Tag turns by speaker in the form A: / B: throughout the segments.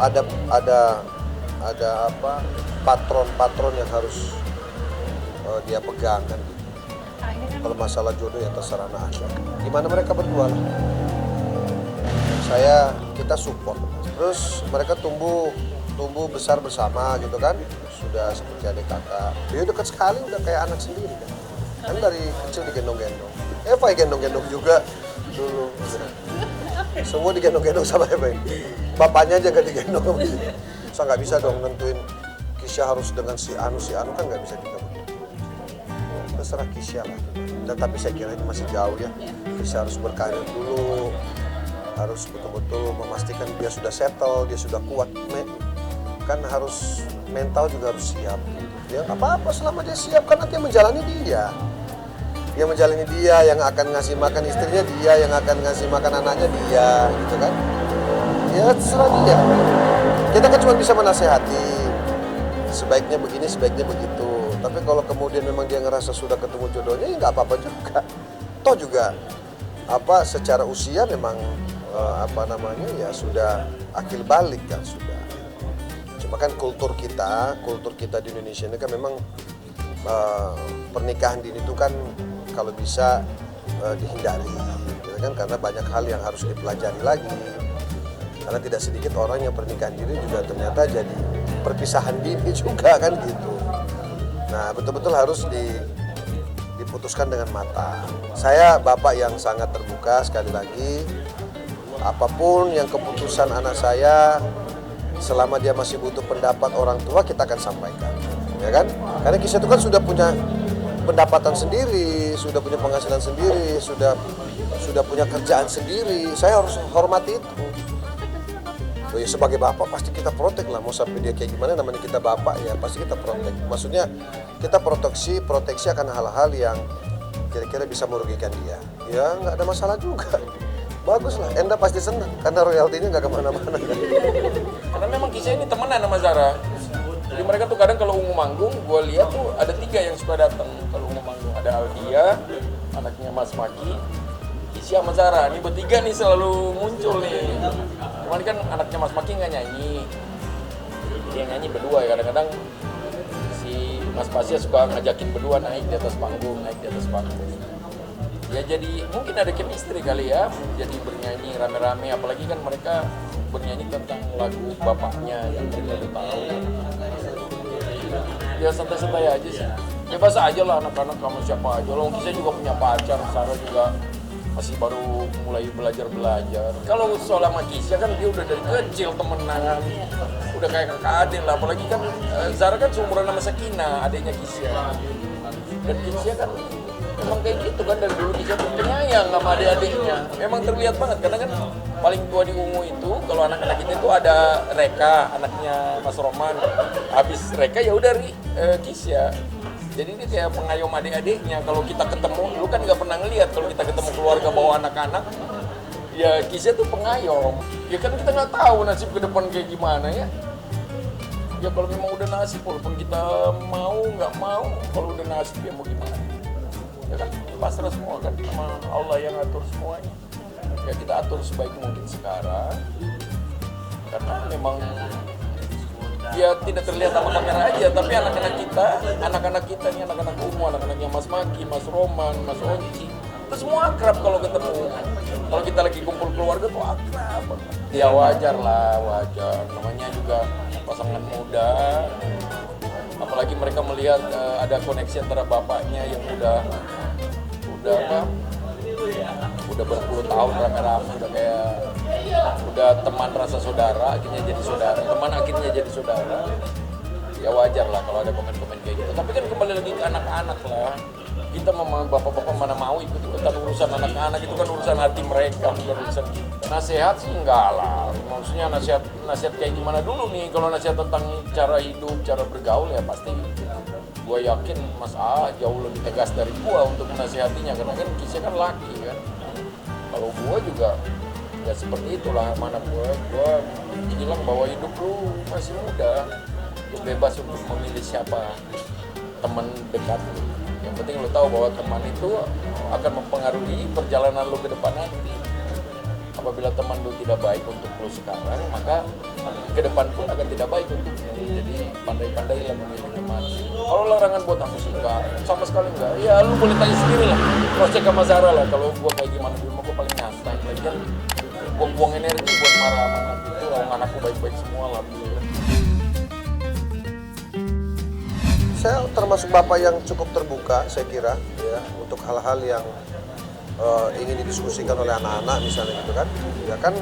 A: ada apa patron yang harus dia pegang kan gitu. Kalau masalah jodoh ya terserah aja. Gimana mereka berdua lah. Kita support. Terus mereka tumbuh besar bersama gitu kan. Sudah seperti adik kakak. Dia dekat sekali, udah kayak anak sendiri kan. Kan dari kecil digendong-gendong. Eva gendong-gendong juga dulu. Semua digendong-gendong sama Eva. Bapaknya aja gak digendong. Saya nggak bisa dong nentuin Kisha harus dengan si Anu kan nggak bisa juga. Terserah Kisha lah. Tapi saya kira itu masih jauh ya. Kisha harus berkarir dulu. Harus betul-betul memastikan dia sudah settle, dia sudah kuat. Kan harus mental juga harus siap. Ya nggak apa-apa selama dia siap, kan nanti yang menjalani dia. Yang menjalani dia, yang akan ngasih makan istrinya dia, yang akan ngasih makan anaknya dia, gitu kan. Ya terserah dia. Kita kan cuma bisa menasehati. Sebaiknya begini, sebaiknya begitu. Tapi kalau kemudian memang dia ngerasa sudah ketemu jodohnya, ya nggak apa-apa juga. Toh juga secara usia memang ya sudah akil balik kan sudah. Cuma kan kultur kita di Indonesia ini kan memang pernikahan dini itu kan kalau bisa dihindari, gitu kan, karena banyak hal yang harus dipelajari lagi. Karena tidak sedikit orang yang pernikahan dini juga ternyata jadi perpisahan dini juga kan gitu. Nah betul-betul harus diputuskan dengan matang. Saya bapak yang sangat terbuka sekali lagi. Apapun yang keputusan anak saya, selama dia masih butuh pendapat orang tua, kita akan sampaikan, ya kan? Karena Kisha itu kan sudah punya pendapatan sendiri, sudah punya penghasilan sendiri, sudah punya kerjaan sendiri. Saya harus hormati itu. Oh ya, sebagai bapak pasti kita protek lah, mau sampai dia kayak gimana, namanya kita bapak ya pasti kita protek. Maksudnya kita proteksi akan hal-hal yang kira-kira bisa merugikan dia. Ya nggak ada masalah juga. Bagus lah, Enda pasti senang karena royaltinya nggak kemana-mana kan.
B: Karena memang Kisha ini temenan sama Zara. Jadi mereka tuh kadang kalau ungu manggung, gue lihat tuh ada 3 yang suka datang kalau ungu manggung. Ada Aldia, anaknya Mas Maki, Kisha sama Zara. Ini bertiga nih selalu muncul nih. Cuman kan anaknya Mas Maki nggak nyanyi. Jadi yang nyanyi berdua ya, kadang-kadang si Mas Pasya suka ngajakin berdua naik di atas panggung. Ya jadi mungkin ada chemistry kali ya, jadi bernyanyi rame-rame, apalagi kan mereka bernyanyi tentang lagu bapaknya yang kita udah tahu. Ya santai-santai aja sih, bebas aja lah anak-anak kamu siapa aja. Loh Kisha juga punya pacar, Sarah juga masih baru mulai belajar. Kalau soal sama Kisha kan dia udah dari kecil temenan, udah kayak kakak adik lah. Apalagi kan Zara kan seumuran sama Sakina, adiknya Kisha. Dan Kisha kan memang kayak gitu kan, dari dulu Kisha tuh penyayang sama adik-adiknya. Memang terlihat banget, karena kan paling tua di Ungu itu, kalau anak-anak kita itu ada Reka, anaknya Mas Roman. Habis Reka ya udah Kisha. Jadi ini kayak pengayom adik-adiknya. Kalau kita ketemu, lu kan nggak pernah ngeliat kalau kita ketemu keluarga bawa anak-anak, ya Kisha tuh pengayom. Ya kan kita nggak tahu nasib ke depan kayak gimana ya. Ya kalau memang udah nasib, walaupun kita mau nggak mau, kalau udah nasib ya mau gimana. Ya kan pasrah semua kan sama Allah yang atur semuanya. Ya kita atur sebaik mungkin sekarang, karena memang ya tidak terlihat sama kamera aja, tapi anak-anak kita nih, anak-anak Ungu, anak-anaknya Mas Maki, Mas Roman, Mas Onci, itu semua akrab kalau ketemu. Kalau kita lagi kumpul keluarga tuh akrab. Ya wajar, namanya juga pasangan muda. Apalagi mereka melihat ada koneksi antara bapaknya yang udah berpuluh tahun rame-rame, udah teman rasa saudara, akhirnya jadi saudara. Ya wajar lah kalau ada komen-komen kayak gitu. Tapi kan kembali lagi ke anak-anak lah. Kita bapak-bapak mana mau ikut-ikutan urusan anak-anak, itu kan urusan hati mereka, bukan urusan kita. Nasihat sih enggak lah. Maksudnya nasihat kayak gimana dulu nih? Kalau nasihat tentang cara hidup, cara bergaul ya pasti gue yakin Mas A jauh lebih tegas dari gue untuk menasihatinya, karena kan Kisha kan laki kan. Kalau gue juga ya seperti itulah, mana gue bilang bahwa hidup lu masih muda, lu bebas untuk memilih siapa teman dekat lu. Yang penting lu tahu bahwa teman itu akan mempengaruhi perjalanan lu ke depan nanti. apabila teman lu tidak baik untuk lu sekarang, maka ke depan pun akan tidak baik untuknya. Jadi pandai-pandailah memilih teman. Kalau larangan buat aku sih enggak, sama sekali enggak. Ya lu boleh tanya sendiri lah, cross check sama Zara lah. Kalau gua kayak gimana di rumah, gua paling nyantai. Lagi kan buang-buang energi buat marah sama anak itu. Orang anakku baik-baik semua, alhamdulillah.
A: Saya termasuk bapak yang cukup terbuka, saya kira, ya, untuk hal-hal yang ingin didiskusikan oleh anak-anak misalnya gitu kan. Ya kan,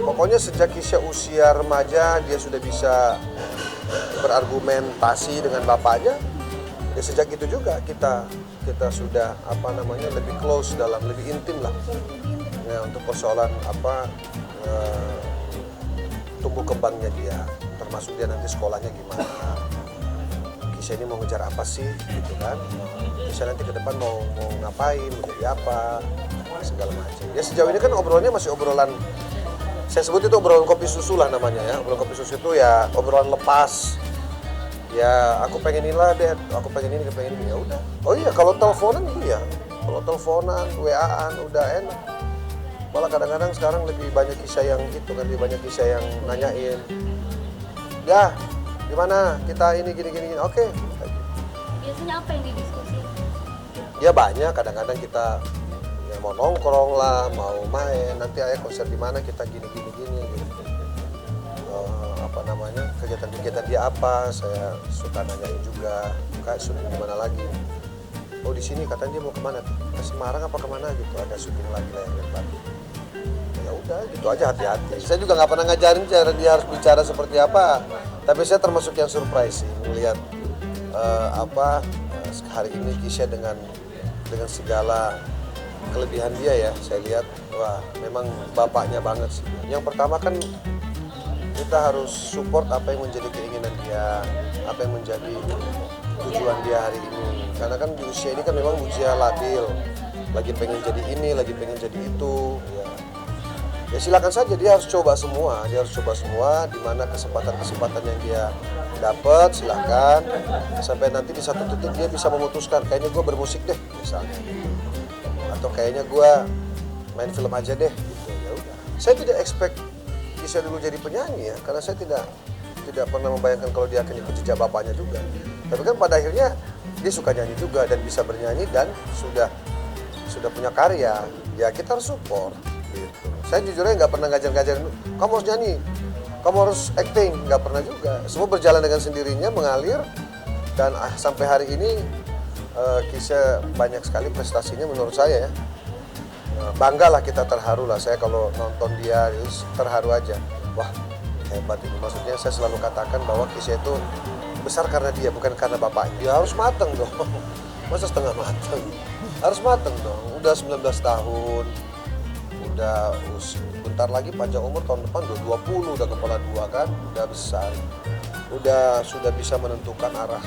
A: pokoknya sejak Kisha usia remaja dia sudah bisa berargumentasi dengan bapaknya. Ya sejak itu juga kita sudah lebih close lebih intim lah. Ya, untuk persoalan tumbuh kembangnya dia, termasuk dia nanti sekolahnya gimana. Kisha ini mau ngejar apa sih gitu kan. Kisha nanti ke depan mau ngapain, mau jadi apa, segala macam. Ya sejauh ini kan obrolannya masih obrolan, saya sebut itu obrolan kopi susu lah namanya ya. Obrolan kopi susu itu ya obrolan lepas. Ya aku pengen inilah Dad, aku pengen ini, ya udah. Oh iya kalau teleponan iya. Kalau teleponan, WA-an udah enak. Malah kadang-kadang sekarang lebih banyak Kisha yang gitu kan, lebih banyak Kisha yang nanyain. Ya, gimana kita ini gini. Oke.
C: Biasanya apa yang didiskusi?
A: Ya banyak, kadang-kadang kita ya mau nongkrong lah, mau main, nanti ayah konser di mana kita gini gitu. Kegiatan dia apa, saya suka nanyain juga, kayak syuting di mana lagi. Oh di sini katanya dia mau kemana? Ke Semarang apa kemana gitu, ada syuting lagi lah yang tadi. Ya udah gitu aja, hati-hati. Saya juga nggak pernah ngajarin cara dia harus bicara seperti apa, tapi saya termasuk yang surprise sih melihat hari ini Kisha dengan segala kelebihan dia ya, saya lihat wah memang bapaknya banget sih. Yang pertama kan kita harus support apa yang menjadi keinginan dia, apa yang menjadi tujuan dia hari ini. Karena kan di usia ini kan memang usia labil, lagi pengen jadi ini, lagi pengen jadi itu. Ya silakan saja, dia harus coba semua, di mana kesempatan yang dia dapat silakan. Sampai nanti di satu titik dia bisa memutuskan, kayaknya gue bermusik deh misalnya, atau kayaknya gue main film aja deh. Gitu. Ya udah. Saya tidak expect Kisha dulu jadi penyanyi ya, karena saya tidak pernah membayangkan kalau dia akan ikut jejak bapaknya juga. Tapi kan pada akhirnya dia suka nyanyi juga dan bisa bernyanyi dan sudah punya karya. Ya kita harus support. Gitu. Saya jujurnya nggak pernah ngajarin, kamu harus nyanyi, kamu harus acting, nggak pernah juga. Semua berjalan dengan sendirinya, mengalir dan sampai hari ini Kisha banyak sekali prestasinya menurut saya ya. Banggalah kita, terharu lah saya kalau nonton dia, terharu aja. Wah hebat ini, maksudnya saya selalu katakan bahwa Kisha itu besar karena dia, bukan karena bapaknya. Dia harus mateng dong, masa setengah mateng, harus mateng dong. Udah 19 tahun, udah bentar lagi panjang umur, tahun depan udah 20, udah kepala 2 kan, udah besar, sudah bisa menentukan arah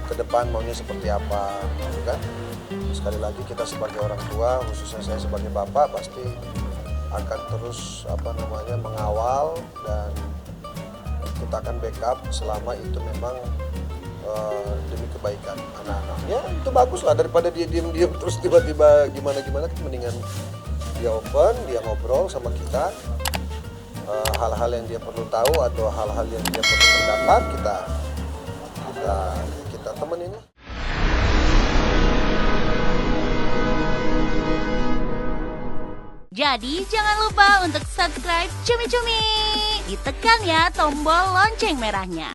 A: ke depan maunya seperti apa, kan? Sekali lagi kita sebagai orang tua, khususnya saya sebagai bapak, pasti akan terus mengawal dan kita akan backup selama itu memang demi kebaikan anak-anaknya. Itu bagus lah daripada dia diem-diem terus tiba-tiba gimana mendingan dia open, dia ngobrol sama kita, hal-hal yang dia perlu tahu atau hal-hal yang dia perlu pendapat kita temenin lah.
C: Jadi jangan lupa untuk subscribe Cumi Cumi. Ditekan ya tombol lonceng merahnya.